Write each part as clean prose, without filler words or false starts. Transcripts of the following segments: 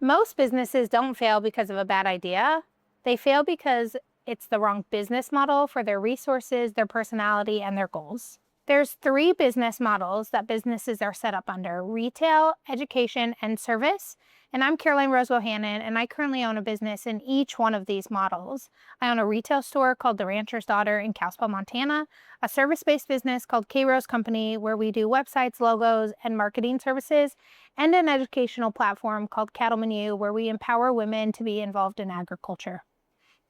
Most businesses don't fail because of a bad idea. They fail because it's the wrong business model for their resources, their personality, and their goals. There's three business models that businesses are set up under: retail, education, and service. And I'm Caroline Rose Bohannon, and I currently own a business in each one of these models. I own a retail store called The Rancher's Daughter in Kalispell, Montana, a service-based business called K Rose Company, where we do websites, logos, and marketing services, and an educational platform called Cattleman U, where we empower women to be involved in agriculture.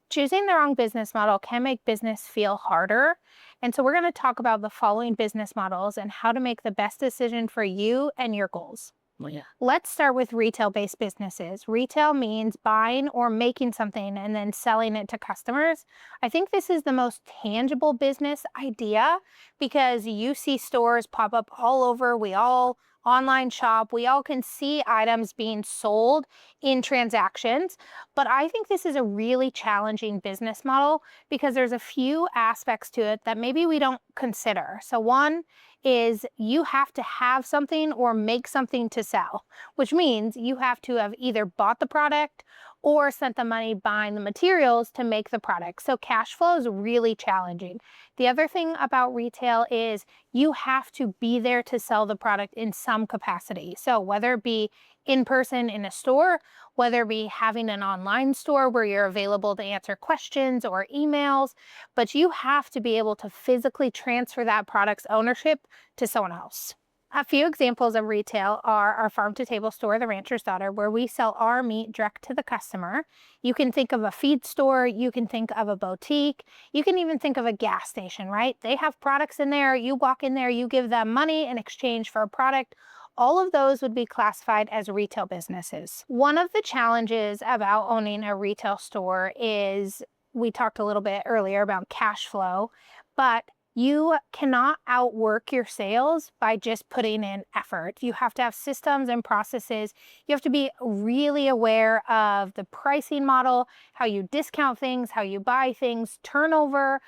Choosing the wrong business model can make business feel harder. And so we're going to talk about the following business models and how to make the best decision for you and your goals. Well, yeah. Let's start with retail-based businesses. Retail means buying or making something and then selling it to customers. I think this is the most tangible business idea because you see stores pop up all over. We all online shop. We all can see items being sold in transactions. But I think this is a really challenging business model because there's a few aspects to it that maybe we don't consider. So one is you have to have something or make something to sell, which means you have to have either bought the product or spent the money buying the materials to make the product. So cash flow is really challenging. The other thing about retail is you have to be there to sell the product in some capacity. So whether it be in person in a store, whether it be having an online store where you're available to answer questions or emails, but you have to be able to physically transfer that product's ownership to someone else. A few examples of retail are our farm to table store, The Rancher's Daughter, where we sell our meat direct to the customer. You can think of a feed store, you can think of a boutique, you can even think of a gas station, right? They have products in there, you walk in there, you give them money in exchange for a product. All of those would be classified as retail businesses. One of the challenges about owning a retail store is, we talked a little bit earlier about cash flow, but you cannot outwork your sales by just putting in effort. You have to have systems and processes. You have to be really aware of the pricing model, how you discount things, how you buy things, turnover,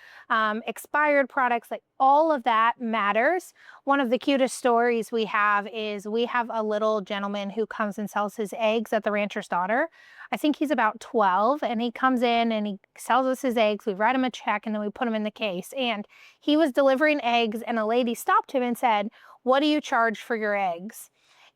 expired products, like all of that matters. One of the cutest stories we have is we have a little gentleman who comes and sells his eggs at The Rancher's Daughter. I think he's about 12, and he comes in and he sells us his eggs. We write him a check and then we put him in the case. And he was delivering eggs and a lady stopped him and said, "What do you charge for your eggs?"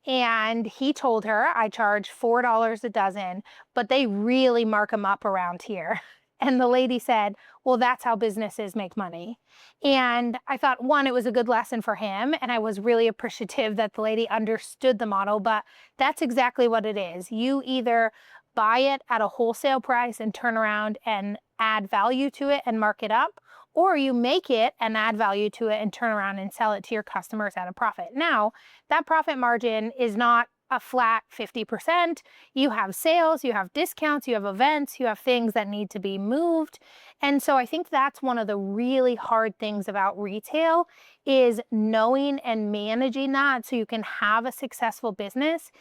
And he told her, "I charge $4 a dozen, but they really mark them up around here." And the lady said, "Well, that's how businesses make money." And I thought, one, it was a good lesson for him. And I was really appreciative that the lady understood the model, but that's exactly what it is. You either buy it at a wholesale price and turn around and add value to it and mark it up, or you make it and add value to it and turn around and sell it to your customers at a profit. Now, that profit margin is not a flat 50%. You have sales, you have discounts, you have events, you have things that need to be moved. And so I think that's one of the really hard things about retail is knowing and managing that so you can have a successful business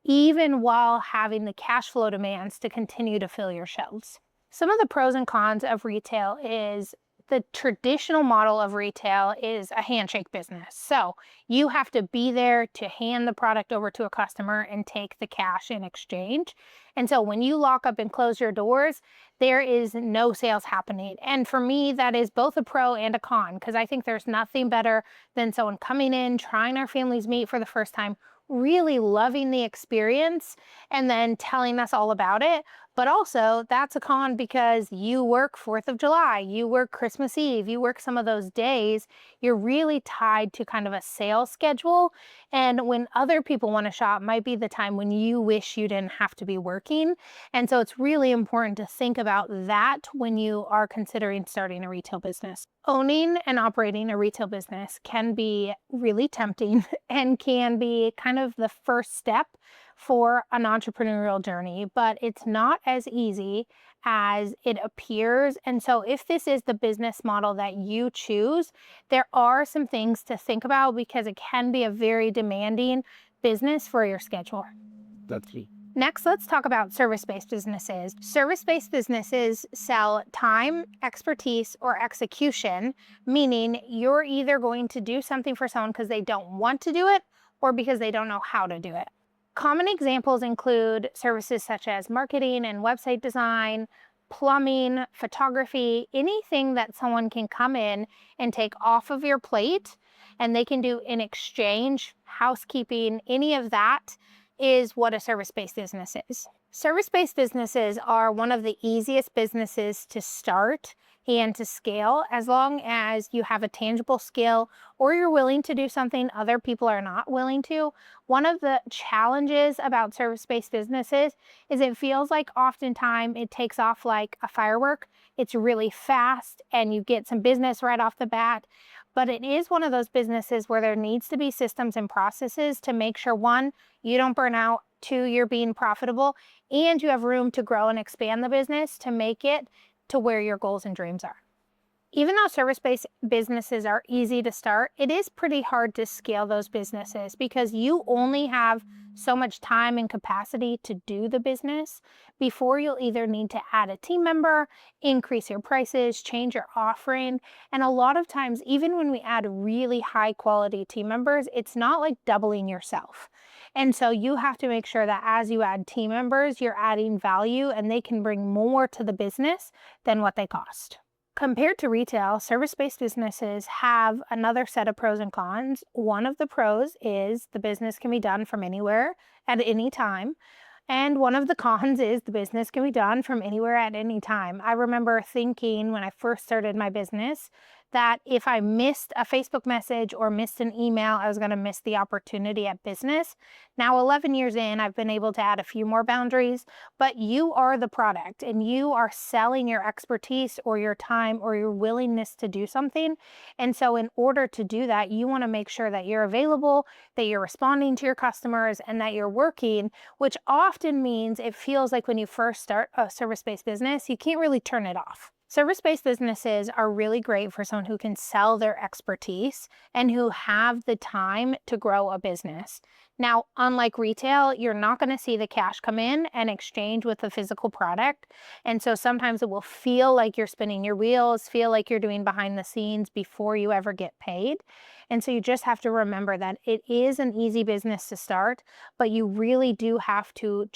even while having the cash flow demands to continue to fill your shelves. Some of the pros and cons of retail is the traditional model of retail is a handshake business. So you have to be there to hand the product over to a customer and take the cash in exchange. And so when you lock up and close your doors, there is no sales happening. And for me, that is both a pro and a con, because I think there's nothing better than someone coming in, trying our family's meat for the first time, really loving the experience, and then telling us all about it. But also, that's a con because you work 4th of July, you work Christmas Eve, you work some of those days. You're really tied to kind of a sales schedule. And when other people want to shop, might be the time when you wish you didn't have to be working. And so it's really important to think about that when you are considering starting a retail business. Owning and operating a retail business can be really tempting and can be kind of the first step for an entrepreneurial journey, but it's not as easy as it appears. And so if this is the business model that you choose, there are some things to think about because it can be a very demanding business for your schedule. That's me. Next, let's talk about service-based businesses. Service-based businesses sell time, expertise, or execution, meaning you're either going to do something for someone because they don't want to do it or because they don't know how to do it. Common examples include services such as marketing and website design, plumbing, photography, anything that someone can come in and take off of your plate and they can do in exchange, housekeeping, any of that is what a service-based business is. Service-based businesses are one of the easiest businesses to start and to scale as long as you have a tangible skill or you're willing to do something other people are not willing to. One of the challenges about service-based businesses is it feels like oftentimes it takes off like a firework. It's really fast and you get some business right off the bat. But it is one of those businesses where there needs to be systems and processes to make sure, one, you don't burn out, two, you're being profitable, and you have room to grow and expand the business to make it to where your goals and dreams are. Even though service-based businesses are easy to start, it is pretty hard to scale those businesses because you only have so much time and capacity to do the business before you'll either need to add a team member, increase your prices, change your offering. And a lot of times, even when we add really high quality team members, it's not like doubling yourself. And so you have to make sure that as you add team members, you're adding value and they can bring more to the business than what they cost. Compared to retail, service-based businesses have another set of pros and cons. One of the pros is the business can be done from anywhere at any time. And one of the cons is the business can be done from anywhere at any time. I remember thinking when I first started my business that if I missed a Facebook message or missed an email, I was going to miss the opportunity at business. Now, 11 years in, I've been able to add a few more boundaries, but you are the product and you are selling your expertise or your time or your willingness to do something. And so in order to do that, you want to make sure that you're available, that you're responding to your customers, and that you're working, which often means it feels like when you first start a service-based business, you can't really turn it off. Service-based businesses are really great for someone who can sell their expertise and who have the time to grow a business. Now, unlike retail, you're not going to see the cash come in and exchange with a physical product. And so sometimes it will feel like you're spinning your wheels, feel like you're doing behind the scenes before you ever get paid. And so you just have to remember that it is an easy business to start, but you really do have to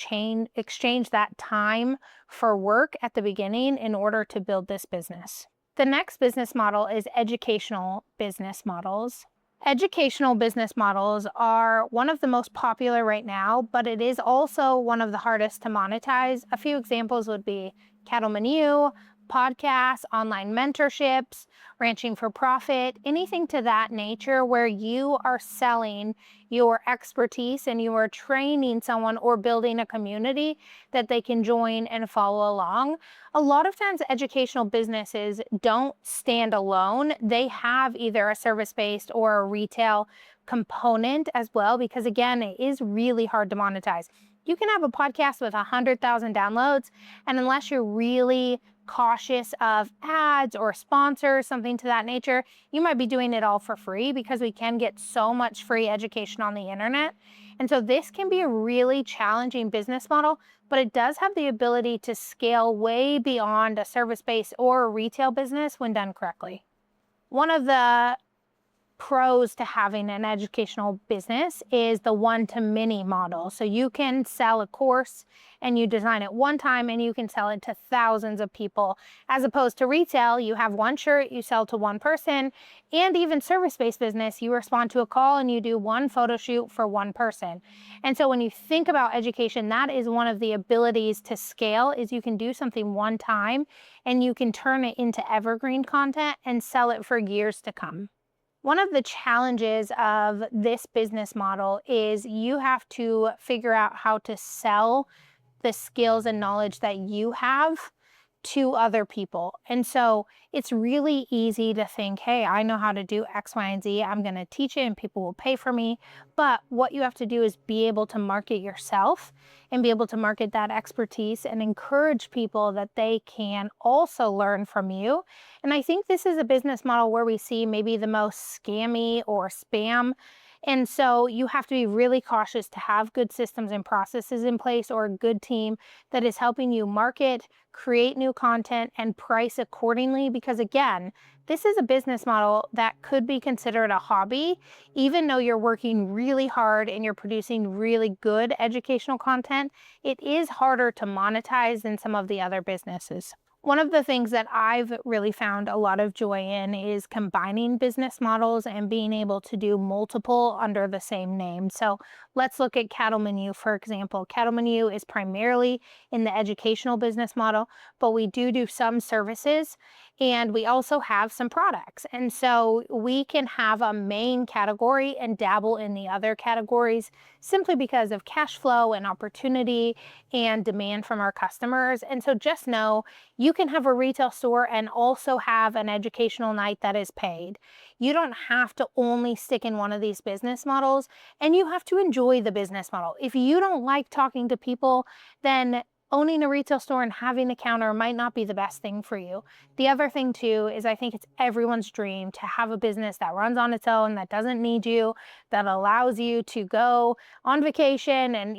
exchange that time for work at the beginning in order to build this business. The next business model is educational business models. Educational business models are one of the most popular right now, but it is also one of the hardest to monetize. A few examples would be Cattleman U, podcasts, online mentorships, ranching for profit, anything to that nature where you are selling your expertise and you are training someone or building a community that they can join and follow along. A lot of times educational businesses don't stand alone. They have either a service-based or a retail component as well, because again, it is really hard to monetize. You can have a podcast with 100,000 downloads, and unless you're really cautious of ads or sponsors, something to that nature, you might be doing it all for free because we can get so much free education on the internet. And so this can be a really challenging business model, but it does have the ability to scale way beyond a service-based or a retail business when done correctly. One of the pros to having an educational business is the one-to-many model. So you can sell a course and you design it one time and you can sell it to thousands of people. As opposed to retail, you have one shirt, you sell to one person, and even service-based business, you respond to a call and you do one photo shoot for one person. And so when you think about education, that is one of the abilities to scale, is you can do something one time and you can turn it into evergreen content and sell it for years to come. One of the challenges of this business model is you have to figure out how to sell the skills and knowledge that you have to other people. And so it's really easy to think, hey, I know how to do X, Y, and Z. I'm going to teach it and people will pay for me. But what you have to do is be able to market yourself and be able to market that expertise and encourage people that they can also learn from you. And I think this is a business model where we see maybe the most scammy or spam And so you have to be really cautious to have good systems and processes in place, or a good team that is helping you market, create new content, and price accordingly. Because again, this is a business model that could be considered a hobby, even though you're working really hard and you're producing really good educational content. It is harder to monetize than some of the other businesses. One of the things that I've really found a lot of joy in is combining business models and being able to do multiple under the same name. So let's look at Cattleman U, for example. Cattleman U is primarily in the educational business model, but we do some services, and we also have some products. And so we can have a main category and dabble in the other categories simply because of cash flow and opportunity and demand from our customers. And so just know you can have a retail store and also have an educational night that is paid. You don't have to only stick in one of these business models, and you have to enjoy the business model. If you don't like talking to people, then owning a retail store and having a counter might not be the best thing for you. The other thing too is I think it's everyone's dream to have a business that runs on its own, that doesn't need you, that allows you to go on vacation and,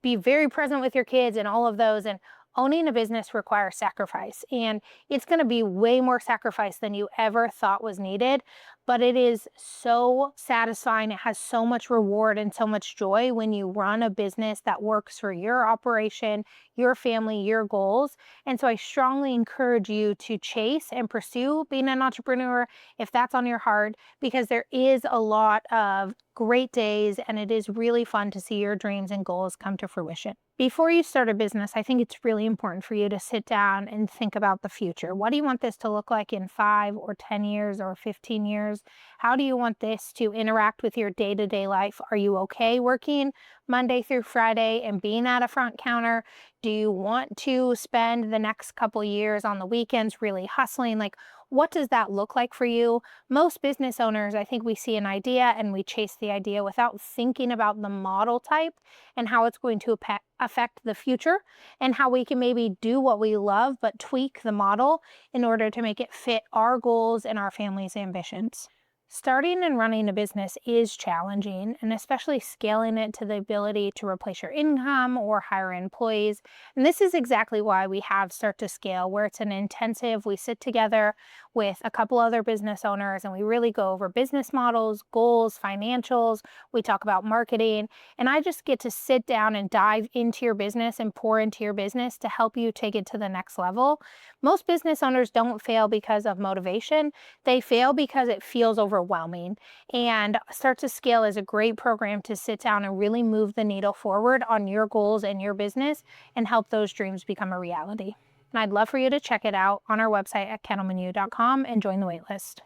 be very present with your kids and all of those. And owning a business requires sacrifice, and it's going to be way more sacrifice than you ever thought was needed, but it is so satisfying. It has so much reward and so much joy when you run a business that works for your operation, your family, your goals. And so I strongly encourage you to chase and pursue being an entrepreneur if that's on your heart, because there is a lot of great days and it is really fun to see your dreams and goals come to fruition. Before you start a business, I think it's really important for you to sit down and think about the future. What do you want this to look like in 5 or 10 years or 15 years? How do you want this to interact with your day-to-day life? Are you okay working Monday through Friday and being at a front counter? Do you want to spend the next couple years on the weekends really hustling? Like, what does that look like for you? Most business owners, I think we see an idea and we chase the idea without thinking about the model type and how it's going to affect the future, and how we can maybe do what we love but tweak the model in order to make it fit our goals and our family's ambitions. Starting and running a business is challenging, and especially scaling it to the ability to replace your income or hire employees. And this is exactly why we have Start to Scale, where it's an intensive, we sit together with a couple other business owners and we really go over business models, goals, financials. We talk about marketing, and I just get to sit down and dive into your business and pour into your business to help you take it to the next level. Most business owners don't fail because of motivation. They fail because it feels overwhelming. And Start to Scale is a great program to sit down and really move the needle forward on your goals and your business and help those dreams become a reality. And I'd love for you to check it out on our website at cattlemanu.com and join the waitlist.